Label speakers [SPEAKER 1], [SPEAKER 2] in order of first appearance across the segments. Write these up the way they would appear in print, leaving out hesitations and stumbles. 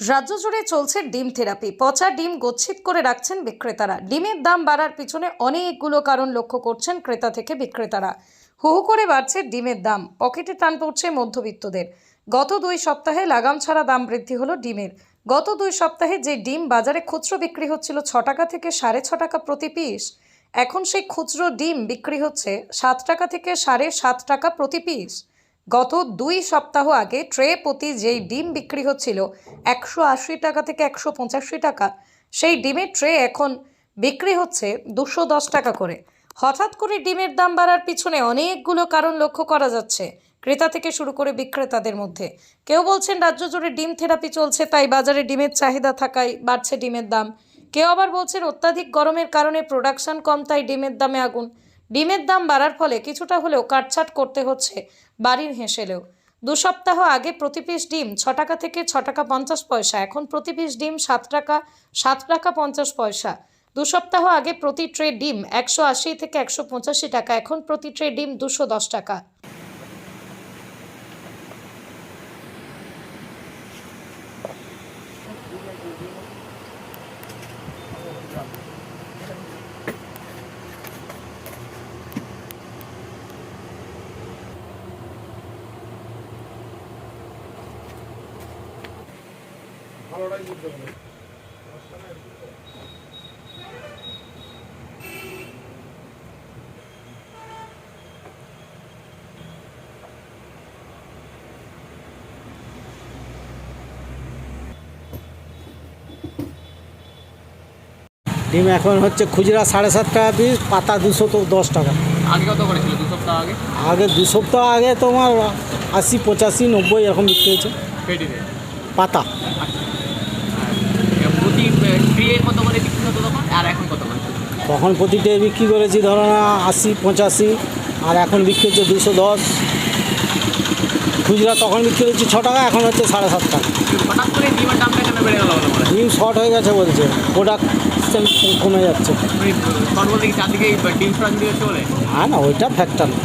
[SPEAKER 1] রাজ্য জুড়ে চলছে ডিম থেরাপি। পচা ডিম গচ্ছিত করে রাখছেন বিক্রেতারা। ডিমের দাম বাড়ার পিছনে অনেকগুলো কারণ লক্ষ্য করছেন ক্রেতা থেকে বিক্রেতারা। হু হু করে বাড়ছে ডিমের দাম, পকেটে টান পড়ছে মধ্যবিত্তদের। গত 2 সপ্তাহে লাগাম ছাড়া দাম বৃদ্ধি হলো ডিমের। গত 2 সপ্তাহে যে ডিম বাজারে খুচরো বিক্রি হচ্ছিল 6 টাকা থেকে 6.5 টাকা প্রতি পিস, এখন সেই খুচরো ডিম বিক্রি হচ্ছে 7 টাকা থেকে 7.5 টাকা প্রতি পিস। গত 2 সপ্তাহ আগে ট্রে প্রতি যেই ডিম বিক্রি হচ্ছিল 180 টাকা থেকে 185 টাকা, সেই ডিমের ট্রে এখন বিক্রি হচ্ছে 210 টাকা করে। হঠাৎ করে ডিমের দাম বাড়ার পিছনে অনেকগুলো কারণ লক্ষ্য করা যাচ্ছে ক্রেতা থেকে শুরু করে বিক্রেতাদের মধ্যে। কেউ বলছেন রাজ্য জুড়ে ডিম থেরাপি চলছে, তাই বাজারে ডিমের চাহিদা থাকায় বাড়ছে ডিমের দাম। কেউ আবার বলছেন অত্যাধিক গরমের কারণে প্রোডাকশন কম, তাই ডিমের দামে আগুন। ডিমের দাম বাড়ার ফলে কিছুটা হলেও কাটছাট করতে হচ্ছে বাড়ির হেঁসেলেও। 2 সপ্তাহ আগে প্রতি পিস ডিম 6 টাকা থেকে 6 টাকা 50 পয়সা, এখন প্রতি পিস ডিম 7 টাকা 50 পয়সা। 2 সপ্তাহ আগে প্রতি ট্রে ডিম 180 থেকে 185 টাকা, এখন প্রতি ট্রে ডিম 210 টাকা।
[SPEAKER 2] ডিম এখন হচ্ছে খুচরা 7.5 টাকা পিস, পাতা 210 টাকা।
[SPEAKER 3] আগে কত করেছিল 2 সপ্তাহ আগে?
[SPEAKER 2] আগে 2 সপ্তাহ আগে তোমার 80, 85, 90 এরকম বিক্রি হয়েছে
[SPEAKER 3] পেটিতে
[SPEAKER 2] পাতা।
[SPEAKER 3] প্রতি ট্রে কত করে বিক্রি হতো তখন, আর এখন কত করে?
[SPEAKER 2] তখন প্রতিটাই বিক্রি করেছি ধরো না 80, 85, আর এখন বিক্রি হচ্ছে 210। খুচরা তখন বিক্রি হচ্ছে 6 টাকা, এখন হচ্ছে 7.5 টাকা।
[SPEAKER 3] হঠাৎ করে ডিমের দামটা কেন বেড়ে গেল?
[SPEAKER 2] ডিম শর্ট হয়ে গেছে বলছে, প্রোডাকশন কমে যাচ্ছে।
[SPEAKER 3] সর্বদিকে চারদিকে ডিম ফ্রান দিয়ে চলে।
[SPEAKER 2] না ওইটা ফ্যাক্টর না।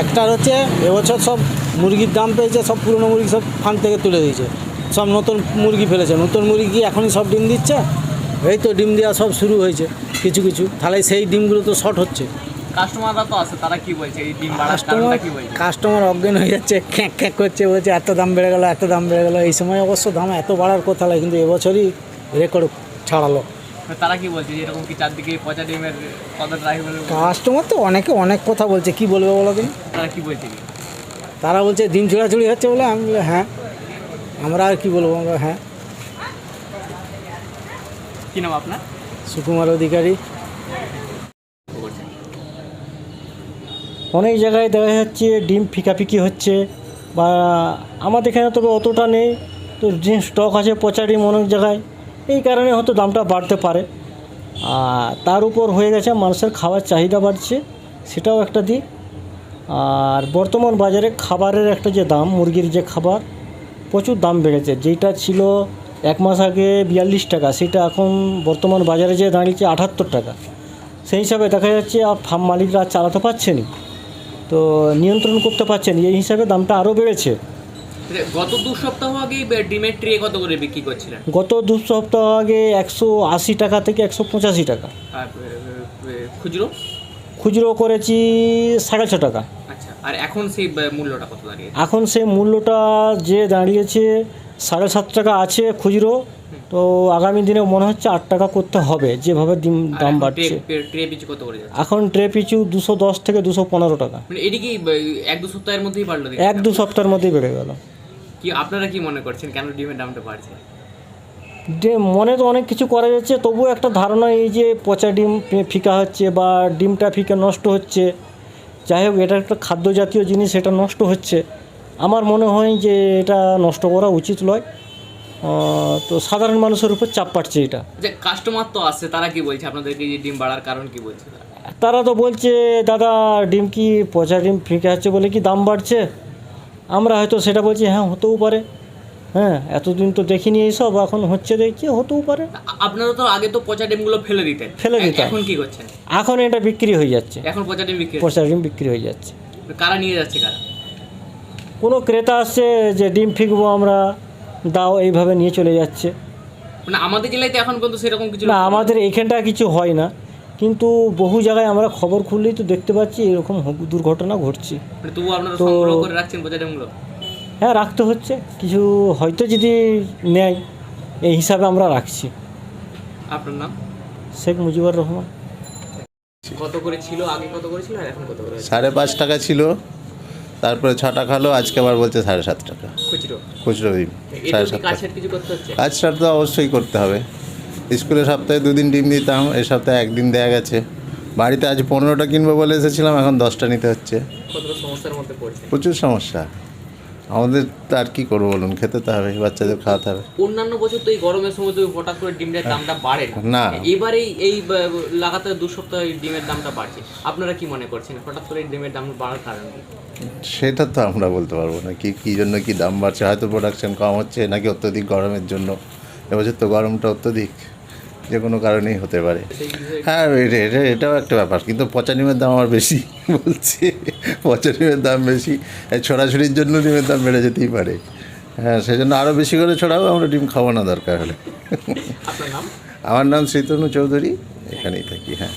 [SPEAKER 2] একটার হচ্ছে এবছর সব মুরগির দাম পেয়েছে, সব পুরনো মুরগি সব ফান থেকে তুলে দিয়েছে, সব নতুন মুরগি ফেলেছে। নতুন মুরগি এখনই সব ডিম দিচ্ছে, এই তো ডিম দেওয়া সব শুরু হয়েছে কিছু কিছু, তাহলে সেই ডিমগুলো তো শর্ট হচ্ছে।
[SPEAKER 3] কাস্টমাররা তো আছে, তারা কি বলছে এই ডিম বাড়ার কারণটা কি বলছে?
[SPEAKER 2] কাস্টমার অজ্ঞান হয়ে যাচ্ছে, খ্যাঁক খ্যাঁক করছে, বলছে এত দাম বেড়ে গেলো, এত দাম বেড়ে গেলো। এই সময় অবশ্য দাম এত বাড়ার কথা নয়, কিন্তু এবছরই রেকর্ড ছাড়ালো।
[SPEAKER 3] তারা কি বলছে যে এরকম কি চারদিকে পচা ডিমের কত ট্রাই বলে?
[SPEAKER 2] কাস্টমার তো অনেকে অনেক কথা বলছে, কি বলবে বলো তুমি?
[SPEAKER 3] তারা কি বলছে কি?
[SPEAKER 2] তারা বলছে ডিম চুড়াচুড়ি হচ্ছে বলে। আমি বলে হ্যাঁ, আমরা আর কি বলবো, আমরা হ্যাঁ।
[SPEAKER 3] কি নাম আপনার?
[SPEAKER 2] সুকুমার অধিকারী।
[SPEAKER 3] বলছেন
[SPEAKER 4] অনেক জায়গায় দেখা যাচ্ছে ডিম ফিকাফিকি হচ্ছে, বা আমাদের এখানে তবে অতটা নেই, তো ডিম স্টক আছে পচা ডিম অনেক জায়গায়, এই কারণে হয়তো দামটা বাড়তে পারে। আর তার উপর হয়ে গেছে মানুষের খাবার চাহিদা বাড়ছে, সেটাও একটা দিক। আর বর্তমান বাজারে খাবারের একটা যে দাম, মুরগির যে খাবার, প্রচুর দাম বেড়েছে। যেটা ছিল 1 মাস আগে 42 টাকা, সেটা এখন বর্তমান বাজারে যে দাঁড়িয়েছে 78 টাকা। সেই হিসাবে দেখা যাচ্ছে আর ফার্ম মালিকরা চালাতে পারছেনি, তো নিয়ন্ত্রণ করতে পারছেন, এই হিসাবে দামটা আরও বেড়েছে।
[SPEAKER 3] গত 2 সপ্তাহ আগে ডিমের ট্রে কত করে বিক্রি করছিলেন?
[SPEAKER 4] গত 2 সপ্তাহ আগে 180 টাকা থেকে 185 টাকা।
[SPEAKER 3] আর খুচরো?
[SPEAKER 4] খুচরো করেছি 6.5 টাকা।
[SPEAKER 3] আচ্ছা, আর এখন সেই মূল্যটা কত দাঁড়িয়ে?
[SPEAKER 4] এখন সে মূল্যটা যে দাঁড়িয়েছে 7.5 টাকা আছে খুচরো, তো আগামী দিনে মনে হচ্ছে 8 টাকা করতে হবে, যেভাবে দাম বাড়ছে।
[SPEAKER 3] ট্রে পিছু কত করে যাচ্ছে?
[SPEAKER 4] এখন ট্রে পিছু 210 থেকে 215 টাকা।
[SPEAKER 3] মানে এটি কি 1-2 সপ্তাহের মধ্যেই বাড়লো?
[SPEAKER 4] 1-2 সপ্তাহের মধ্যেই বেড়ে গেল।
[SPEAKER 3] কি আপনারা কি মনে করছেন কেন ডিমের দামটা বাড়ছে?
[SPEAKER 4] মনে তো অনেক কিছু করা যাচ্ছে, তবুও একটা ধারণা, এই যে পচা ডিম ফিকা হচ্ছে বা ডিমটা ফিকা নষ্ট হচ্ছে, যাই হোক এটা একটা খাদ্য জাতীয় জিনিস, এটা নষ্ট হচ্ছে। আমার মনে হয় যে এটা নষ্ট করা উচিত নয়, তো সাধারণ মানুষের উপর চাপ পাচ্ছে এটা।
[SPEAKER 3] যে কাস্টমার তো আসছে, তারা কি বলছে আপনাদেরকে যে ডিম বাড়ার কারণ কি বলছে তারা?
[SPEAKER 4] তারা তো বলছে দাদা ডিম কি পচা ডিম ফিকে হচ্ছে বলে কি দাম বাড়ছে। আমরা হয়তো সেটা বলছি হ্যাঁ হতেও পারে, হ্যাঁ এতদিন তো দেখিনি এইসব, এখন হচ্ছে দেখছি, হতেও পারে।
[SPEAKER 3] আপনারা তো আগে তো পচা ডিমগুলো ফেলে দিতেন, এখন কি করছেন?
[SPEAKER 4] এখন এটা বিক্রি হয়ে যাচ্ছে,
[SPEAKER 3] এখন পচা ডিম
[SPEAKER 4] বিক্রি হয়ে যাচ্ছে।
[SPEAKER 3] কারা নিয়ে যাচ্ছে? কারা?
[SPEAKER 4] কোনো ক্রেতা আসছে যে ডিম ফিকবো আমরা, দাও এইভাবে নিয়ে চলে যাচ্ছে।
[SPEAKER 3] মানে আমাদের জেলায় তো এখন পর্যন্ত সেরকম কিছু
[SPEAKER 4] না, আমাদের এইখানটা কিছু হয় না, কিন্তু বহু জায়গায় আমরা খবর খুললেই তো দেখতে পাচ্ছি এরকম দুর্ঘটনা ঘটছে।
[SPEAKER 3] মানে তবু আপনারা
[SPEAKER 4] তো-
[SPEAKER 3] সংগ্রহ করে রাখছেন পচা ডিমগুলো?
[SPEAKER 4] হ্যাঁ, রাখতে হচ্ছে, কিছু হয়তো যদি নেয় এই হিসাবে আমরা রাখছি।
[SPEAKER 3] আপনার নাম?
[SPEAKER 4] শেখ মুজিবুর রহমান।
[SPEAKER 3] কত করে ছিল আগে, কত করে ছিল আর এখন কত করে আছে?
[SPEAKER 5] 5.5 টাকা ছিল, তারপরে 6 টাকা হলো, আজকে আবার বলছে 7.5 টাকা
[SPEAKER 3] খুচরো?
[SPEAKER 5] খুচরো ডিম।
[SPEAKER 3] এটা কি
[SPEAKER 5] 7.5
[SPEAKER 3] কাজ
[SPEAKER 5] টাকা।
[SPEAKER 3] ছাড় কিছু করতে হচ্ছে?
[SPEAKER 5] কাজ ছাড় তো অবশ্যই করতে হবে। স্কুলে সপ্তাহে 2 দিন ডিম দিতাম, এই সপ্তাহে 1 দিন দেওয়া গেছে। বাড়িতে আজ 15টা কিনবো বলে এসেছিলাম, এখন 10টা নিতে হচ্ছে।
[SPEAKER 3] কতটা সমস্যার মধ্যে পড়ছে?
[SPEAKER 5] প্রচুর সমস্যা। আমাদের তো আর কি করবো বলুন, খেতে তো হবে, বাচ্চাদের খাওয়াতে হবে।
[SPEAKER 3] অন্যান্য বছর তো এই গরমের সময় তো হঠাৎ করে ডিমের দামটা বাড়ে
[SPEAKER 5] না।
[SPEAKER 3] না, এবারে এই লাগাতার 2 সপ্তাহ ডিমের দামটা বাড়ছে। আপনারা কি মনে করছেন হঠাৎ করে ডিমের দাম বাড়ার কারণ কি?
[SPEAKER 5] সেটা তো আমরা বলতে পারবো না কী জন্য কি দাম বাড়ছে। হয়তো প্রোডাকশন কম হচ্ছে, নাকি অত্যধিক গরমের জন্য। এবছর তো গরমটা অত্যধিক, যে কোনো কারণেই হতে পারে।
[SPEAKER 3] সেই বিষয়ে
[SPEAKER 5] হ্যাঁ, এটাও একটা ব্যাপার, কিন্তু পচা ডিমের দাম আমার বেশি বলছি। পচা ডিমের দাম বেশি, এই ছড়াছড়ির জন্য ডিমের দাম বেড়ে যেতেই পারে। হ্যাঁ, সেই জন্য আরও বেশি করে ছড়াবো, আমরা ডিম খাবো না দরকার হলে।
[SPEAKER 3] আপনার নাম?
[SPEAKER 5] আমার নাম শ্রীতনু চৌধুরী, এখানেই থাকি। হ্যাঁ।